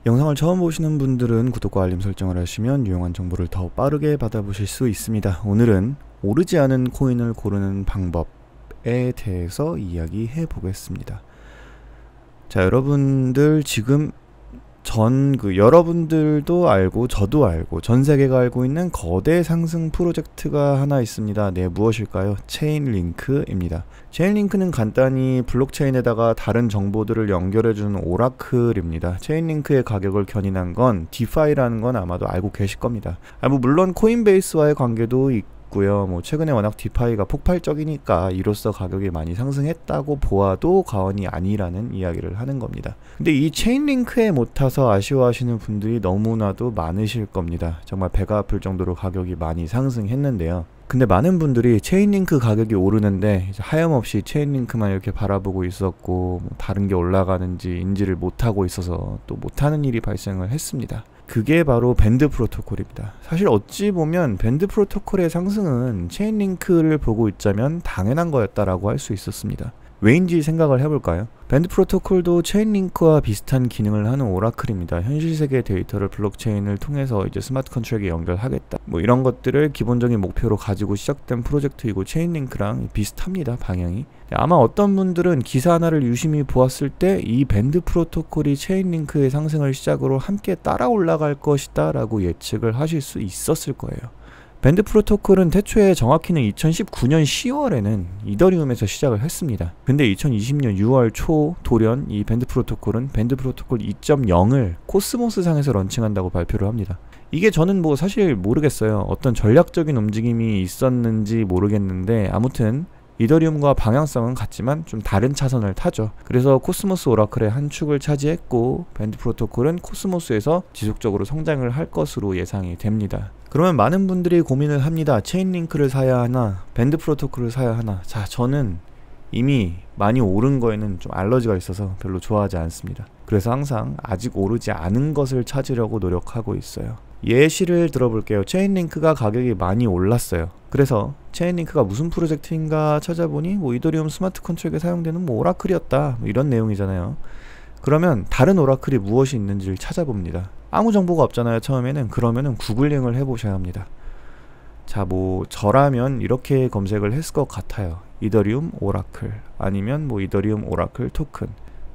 영상을 처음 보시는 분들은 구독과 알림 설정을 하시면 유용한 정보를 더 빠르게 받아보실 수 있습니다. 오늘은 오르지 않은 코인을 고르는 방법에 대해서 이야기해 보겠습니다. 자, 여러분들 지금 여러분들도 알고 저도 알고 전 세계가 알고 있는 거대 상승 프로젝트가 하나 있습니다. 네, 무엇일까요? 체인링크입니다. 체인링크는 간단히 블록체인에다가 다른 정보들을 연결해주는 오라클입니다. 체인링크의 가격을 견인한 건 디파이라는 건 아마도 알고 계실 겁니다. 물론 코인베이스와의 관계도 있고요. 최근에 워낙 디파이가 폭발적이니까 이로써 가격이 많이 상승했다고 보아도 과언이 아니라는 이야기를 하는 겁니다. 근데 이 체인링크에 못 타서 아쉬워하시는 분들이 너무나도 많으실 겁니다. 정말 배가 아플 정도로 가격이 많이 상승했는데요. 근데 많은 분들이 체인링크 가격이 오르는데 하염없이 체인링크만 이렇게 바라보고 있었고 다른 게 올라가는지 인지를 못하고 있어서 또 못하는 일이 발생을 했습니다. 그게 바로 밴드 프로토콜입니다. 사실 어찌 보면 밴드 프로토콜의 상승은 체인링크를 보고 있자면 당연한 거였다라고 할 수 있었습니다. 왜인지 생각을 해볼까요? 밴드 프로토콜도 체인링크와 비슷한 기능을 하는 오라클입니다. 현실 세계 데이터를 블록체인을 통해서 이제 스마트 컨트랙에 연결하겠다. 이런 것들을 기본적인 목표로 가지고 시작된 프로젝트이고 체인링크랑 비슷합니다, 방향이. 아마 어떤 분들은 기사 하나를 유심히 보았을 때 이 밴드 프로토콜이 체인링크의 상승을 시작으로 함께 따라 올라갈 것이다 라고 예측을 하실 수 있었을 거예요. 밴드 프로토콜은 태초에 정확히는 2019년 10월에는 이더리움에서 시작을 했습니다. 근데 2020년 6월 초 돌연 이 밴드 프로토콜은 밴드 프로토콜 2.0을 코스모스 상에서 런칭한다고 발표를 합니다. 이게 저는 사실 모르겠어요. 어떤 전략적인 움직임이 있었는지 모르겠는데 아무튼 이더리움과 방향성은 같지만 좀 다른 차선을 타죠. 그래서 코스모스 오라클의 한 축을 차지했고 밴드 프로토콜은 코스모스에서 지속적으로 성장을 할 것으로 예상이 됩니다. 그러면 많은 분들이 고민을 합니다. 체인링크를 사야 하나 밴드 프로토콜을 사야 하나. 자, 저는 이미 많이 오른 거에는 좀 알러지가 있어서 별로 좋아하지 않습니다. 그래서 항상 아직 오르지 않은 것을 찾으려고 노력하고 있어요. 예시를 들어볼게요. 체인링크가 가격이 많이 올랐어요. 그래서 체인링크가 무슨 프로젝트인가 찾아보니 이더리움 스마트 컨트랙에 사용되는 오라클이었다, 이런 내용이잖아요. 그러면 다른 오라클이 무엇이 있는지를 찾아봅니다. 아무 정보가 없잖아요, 처음에는. 그러면은 구글링을 해보셔야 합니다. 자, 저라면 이렇게 검색을 했을 것 같아요. 이더리움 오라클, 아니면 이더리움 오라클 토큰.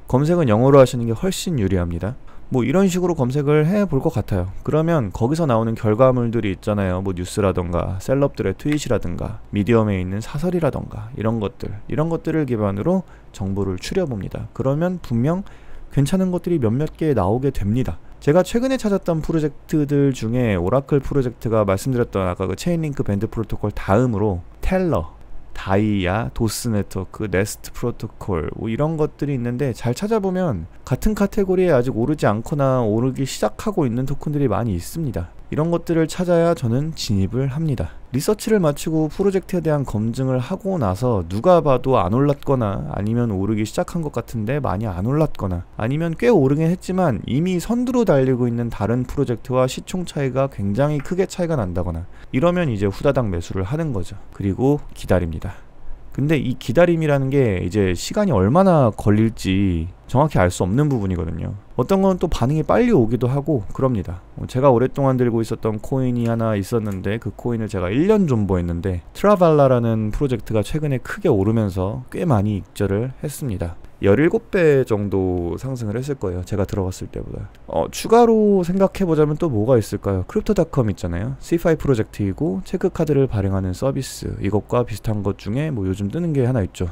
검색은 영어로 하시는 게 훨씬 유리합니다. 이런 식으로 검색을 해볼 것 같아요. 그러면 거기서 나오는 결과물들이 있잖아요. 뉴스라던가 셀럽들의 트윗이라든가 미디엄에 있는 사설이라던가 이런 것들을 기반으로 정보를 추려봅니다. 그러면 분명 괜찮은 것들이 몇몇 개 나오게 됩니다. 제가 최근에 찾았던 프로젝트들 중에 오라클 프로젝트가 말씀드렸던 아까 그 체인링크 밴드 프로토콜 다음으로 텔러, 다이아, 도스 네트워크, 네스트 프로토콜 이런 것들이 있는데 잘 찾아보면 같은 카테고리에 아직 오르지 않거나 오르기 시작하고 있는 토큰들이 많이 있습니다. 이런 것들을 찾아야 저는 진입을 합니다. 리서치를 마치고 프로젝트에 대한 검증을 하고 나서 누가 봐도 안 올랐거나 아니면 오르기 시작한 것 같은데 많이 안 올랐거나 아니면 꽤 오르긴 했지만 이미 선두로 달리고 있는 다른 프로젝트와 시총 차이가 굉장히 크게 차이가 난다거나 이러면 이제 후다닥 매수를 하는 거죠. 그리고 기다립니다. 근데 이 기다림이라는 게 이제 시간이 얼마나 걸릴지 정확히 알 수 없는 부분이거든요. 어떤 건 또 반응이 빨리 오기도 하고 그럽니다. 제가 오랫동안 들고 있었던 코인이 하나 있었는데 그 코인을 제가 1년 존버했는데 트라발라라는 프로젝트가 최근에 크게 오르면서 꽤 많이 익절을 했습니다. 17배 정도 상승을 했을 거예요, 제가 들어갔을 때보다. 추가로 생각해보자면 또 뭐가 있을까요? 크립토닷컴 있잖아요. C5 프로젝트이고 체크카드를 발행하는 서비스, 이것과 비슷한 것 중에 요즘 뜨는 게 하나 있죠.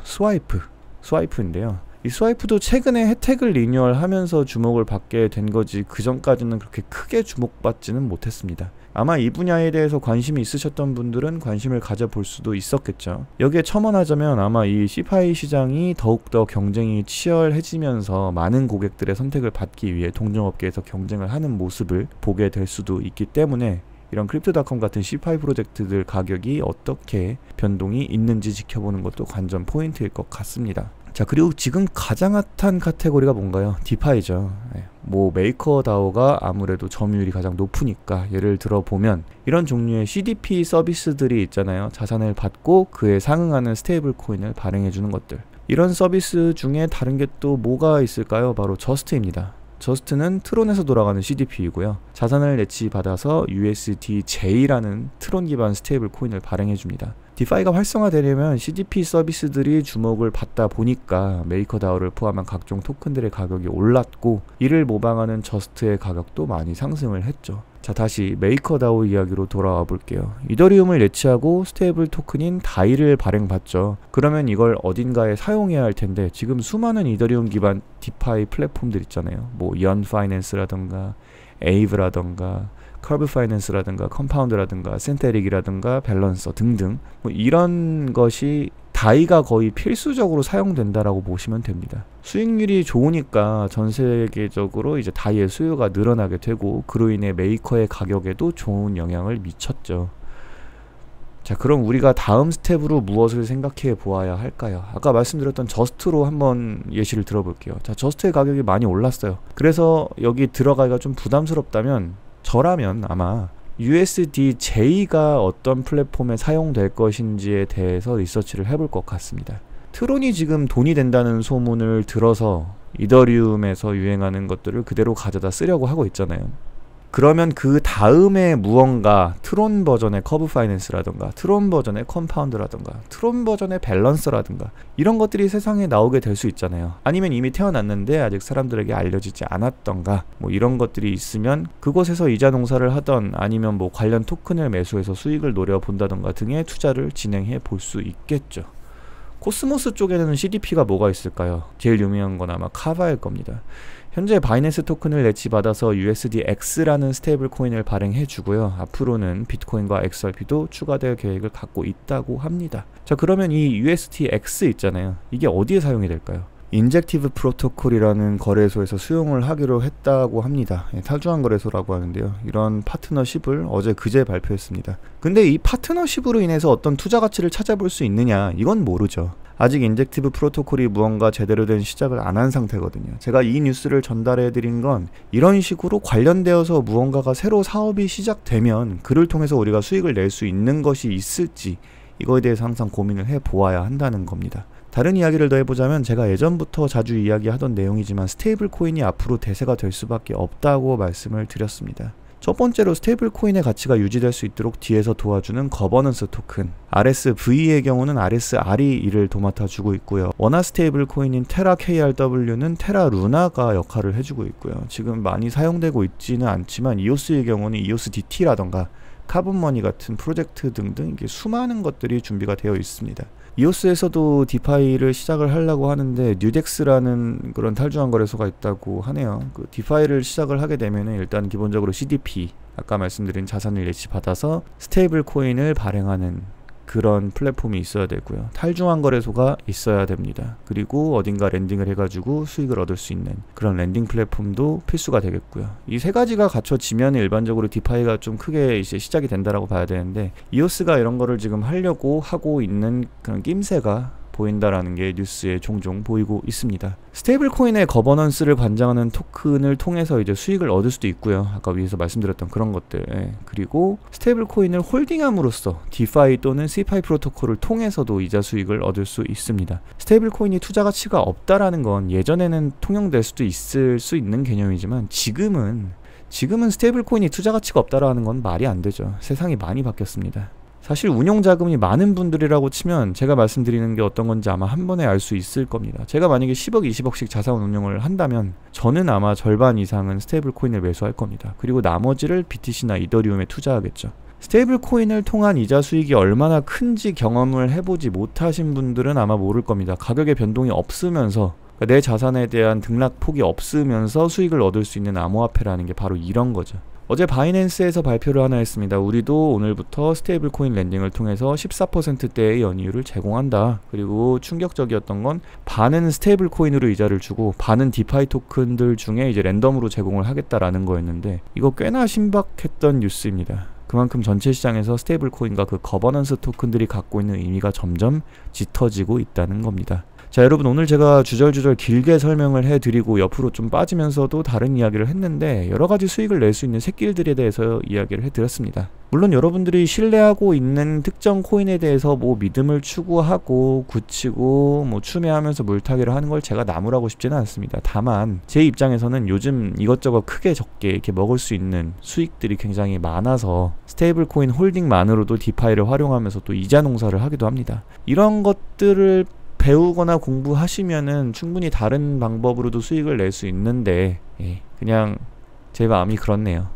스와이프인데요. 이 스와이프도 최근에 혜택을 리뉴얼하면서 주목을 받게 된 거지 그 전까지는 그렇게 크게 주목받지는 못했습니다. 아마 이 분야에 대해서 관심이 있으셨던 분들은 관심을 가져볼 수도 있었겠죠. 여기에 첨언하자면 아마 이 C5 시장이 더욱더 경쟁이 치열해지면서 많은 고객들의 선택을 받기 위해 동종업계에서 경쟁을 하는 모습을 보게 될 수도 있기 때문에 이런 크립토닷컴 같은 C5 프로젝트들 가격이 어떻게 변동이 있는지 지켜보는 것도 관전 포인트일 것 같습니다. 자, 그리고 지금 가장 핫한 카테고리가 뭔가요? 디파이죠. 메이커다오가 아무래도 점유율이 가장 높으니까 예를 들어 보면 이런 종류의 CDP 서비스들이 있잖아요. 자산을 받고 그에 상응하는 스테이블 코인을 발행해 주는 것들. 이런 서비스 중에 다른 게 또 뭐가 있을까요? 바로 저스트입니다. 저스트는 트론에서 돌아가는 CDP이고요. 자산을 내치받아서 USDJ라는 트론 기반 스테이블 코인을 발행해줍니다. 디파이가 활성화되려면 CDP 서비스들이 주목을 받다 보니까 메이커다오를 포함한 각종 토큰들의 가격이 올랐고, 이를 모방하는 저스트의 가격도 많이 상승을 했죠. 자, 다시 메이커다오 이야기로 돌아와 볼게요. 이더리움을 예치하고 스테이블 토큰인 다이를 발행받죠. 그러면 이걸 어딘가에 사용해야 할 텐데, 지금 수많은 이더리움 기반 디파이 플랫폼들 있잖아요. 뭐 연 파이낸스라던가 에이브라던가 커브 파이낸스라든가 컴파운드라든가 센테릭이라든가 밸런서 등등, 뭐 이런 것이 다이가 거의 필수적으로 사용된다라고 보시면 됩니다. 수익률이 좋으니까 전 세계적으로 이제 다이의 수요가 늘어나게 되고, 그로 인해 메이커의 가격에도 좋은 영향을 미쳤죠. 자, 그럼 우리가 다음 스텝으로 무엇을 생각해 보아야 할까요? 아까 말씀드렸던 저스트로 한번 예시를 들어볼게요. 자, 저스트의 가격이 많이 올랐어요. 그래서 여기 들어가기가 좀 부담스럽다면, 저라면 아마 USDJ가 어떤 플랫폼에 사용될 것인지에 대해서 리서치를 해볼 것 같습니다. 트론이 지금 돈이 된다는 소문을 들어서 이더리움에서 유행하는 것들을 그대로 가져다 쓰려고 하고 있잖아요. 그러면 그 다음에 무언가 트론 버전의 커브 파이낸스라든가 트론 버전의 컴파운드라든가 트론 버전의 밸런서라든가 이런 것들이 세상에 나오게 될 수 있잖아요. 아니면 이미 태어났는데 아직 사람들에게 알려지지 않았던가, 뭐 이런 것들이 있으면 그곳에서 이자 농사를 하던, 아니면 뭐 관련 토큰을 매수해서 수익을 노려본다던가 등의 투자를 진행해 볼 수 있겠죠. 코스모스 쪽에는 CDP가 뭐가 있을까요? 제일 유명한 건 아마 카바일 겁니다. 현재 바이낸스 토큰을 내치받아서 USDX라는 스테이블 코인을 발행해주고요. 앞으로는 비트코인과 XRP도 추가될 계획을 갖고 있다고 합니다. 자, 그러면 이 USDX 있잖아요. 이게 어디에 사용이 될까요? 인젝티브 프로토콜이라는 거래소에서 수용을 하기로 했다고 합니다. 탈주한 거래소라고 하는데요. 이런 파트너십을 어제 그제 발표했습니다. 근데 이 파트너십으로 인해서 어떤 투자 가치를 찾아볼 수 있느냐, 이건 모르죠. 아직 인젝티브 프로토콜이 무언가 제대로 된 시작을 안 한 상태거든요. 제가 이 뉴스를 전달해 드린 건 이런 식으로 관련되어서 무언가가 새로 사업이 시작되면 그를 통해서 우리가 수익을 낼 수 있는 것이 있을지, 이거에 대해서 항상 고민을 해 보아야 한다는 겁니다. 다른 이야기를 더 해보자면, 제가 예전부터 자주 이야기하던 내용이지만 스테이블 코인이 앞으로 대세가 될 수밖에 없다고 말씀을 드렸습니다. 첫 번째로 스테이블 코인의 가치가 유지될 수 있도록 뒤에서 도와주는 거버넌스 토큰 RSV의 경우는 RSR이 이를 도맡아주고 있고요. 원화 스테이블 코인인 테라 KRW는 테라 루나가 역할을 해주고 있고요. 지금 많이 사용되고 있지는 않지만 이오스의 경우는 EOSDT라던가 카본머니 같은 프로젝트 등등 이게 수많은 것들이 준비가 되어 있습니다. 이오스에서도 디파이를 시작을 하려고 하는데 뉴덱스라는 그런 탈주한 거래소가 있다고 하네요. 그 디파이를 시작을 하게 되면은 일단 기본적으로 CDP, 아까 말씀드린 자산을 예치받아서 스테이블 코인을 발행하는 그런 플랫폼이 있어야 되고요. 탈중앙 거래소가 있어야 됩니다. 그리고 어딘가 랜딩을 해가지고 수익을 얻을 수 있는 그런 랜딩 플랫폼도 필수가 되겠고요. 이 세 가지가 갖춰지면 일반적으로 디파이가 좀 크게 이제 시작이 된다라고 봐야 되는데, 이오스가 이런 거를 지금 하려고 하고 있는 그런 낌새가 보인다라는 게 뉴스에 종종 보이고 있습니다. 스테이블 코인의 거버넌스를 관장하는 토큰을 통해서 이제 수익을 얻을 수도 있고요. 아까 위에서 말씀드렸던 그런 것들. 그리고 스테이블 코인을 홀딩함으로써 디파이 또는 CeFi 프로토콜을 통해서도 이자 수익을 얻을 수 있습니다. 스테이블 코인이 투자 가치가 없다라는 건 예전에는 통용될 수도 있을 수 있는 개념이지만 지금은 스테이블 코인이 투자 가치가 없다라는 건 말이 안 되죠. 세상이 많이 바뀌었습니다. 사실 운용 자금이 많은 분들이라고 치면 제가 말씀드리는 게 어떤 건지 아마 한 번에 알 수 있을 겁니다. 제가 만약에 10억, 20억씩 자산 운용을 한다면 저는 아마 절반 이상은 스테이블 코인을 매수할 겁니다. 그리고 나머지를 BTC나 이더리움에 투자하겠죠. 스테이블 코인을 통한 이자 수익이 얼마나 큰지 경험을 해보지 못하신 분들은 아마 모를 겁니다. 가격의 변동이 없으면서, 내 자산에 대한 등락폭이 없으면서 수익을 얻을 수 있는 암호화폐라는 게 바로 이런 거죠. 어제 바이낸스에서 발표를 하나 했습니다. 우리도 오늘부터 스테이블 코인 랜딩을 통해서 14%대의 연이율을 제공한다. 그리고 충격적이었던 건 반은 스테이블 코인으로 이자를 주고 반은 디파이 토큰들 중에 이제 랜덤으로 제공을 하겠다라는 거였는데, 이거 꽤나 신박했던 뉴스입니다. 그만큼 전체 시장에서 스테이블 코인과 그 거버넌스 토큰들이 갖고 있는 의미가 점점 짙어지고 있다는 겁니다. 자, 여러분, 오늘 제가 주절주절 길게 설명을 해드리고 옆으로 좀 빠지면서도 다른 이야기를 했는데 여러가지 수익을 낼 수 있는 샛길들에 대해서 이야기를 해드렸습니다. 물론 여러분들이 신뢰하고 있는 특정 코인에 대해서 뭐 믿음을 추구하고 굳히고 뭐 추매하면서 물타기를 하는 걸 제가 나무라고 싶지는 않습니다. 다만 제 입장에서는 요즘 이것저것 크게 적게 이렇게 먹을 수 있는 수익들이 굉장히 많아서 스테이블 코인 홀딩만으로도 디파이를 활용하면서 또 이자 농사를 하기도 합니다. 이런 것들을 배우거나 공부하시면은 충분히 다른 방법으로도 수익을 낼 수 있는데, 그냥 제 마음이 그렇네요.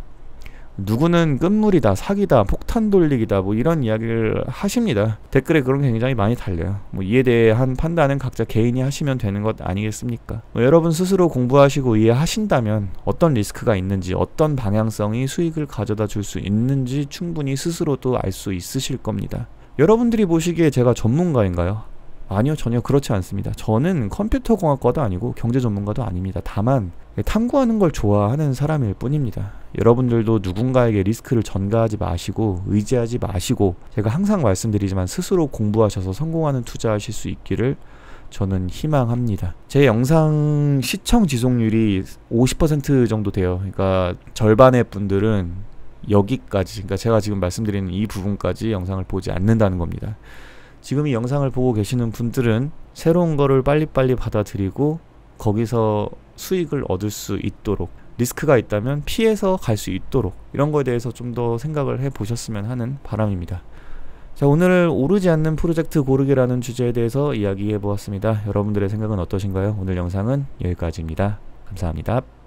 누구는 끝물이다, 사기다, 폭탄 돌리기다, 뭐 이런 이야기를 하십니다. 댓글에 그런 게 굉장히 많이 달려요. 뭐 이에 대한 판단은 각자 개인이 하시면 되는 것 아니겠습니까? 뭐 여러분 스스로 공부하시고 이해하신다면 어떤 리스크가 있는지, 어떤 방향성이 수익을 가져다 줄 수 있는지 충분히 스스로도 알 수 있으실 겁니다. 여러분들이 보시기에 제가 전문가인가요? 아니요, 전혀 그렇지 않습니다. 저는 컴퓨터공학과도 아니고 경제 전문가도 아닙니다. 다만 탐구하는 걸 좋아하는 사람일 뿐입니다. 여러분들도 누군가에게 리스크를 전가하지 마시고 의지하지 마시고, 제가 항상 말씀드리지만 스스로 공부하셔서 성공하는 투자하실 수 있기를 저는 희망합니다. 제 영상 시청 지속률이 50% 정도 돼요. 그러니까 절반의 분들은 여기까지, 그러니까 제가 지금 말씀드리는 이 부분까지 영상을 보지 않는다는 겁니다. 지금 이 영상을 보고 계시는 분들은 새로운 거를 빨리빨리 받아들이고 거기서 수익을 얻을 수 있도록, 리스크가 있다면 피해서 갈 수 있도록, 이런 거에 대해서 좀 더 생각을 해보셨으면 하는 바람입니다. 자, 오늘 오르지 않는 프로젝트 고르기라는 주제에 대해서 이야기해 보았습니다. 여러분들의 생각은 어떠신가요? 오늘 영상은 여기까지입니다. 감사합니다.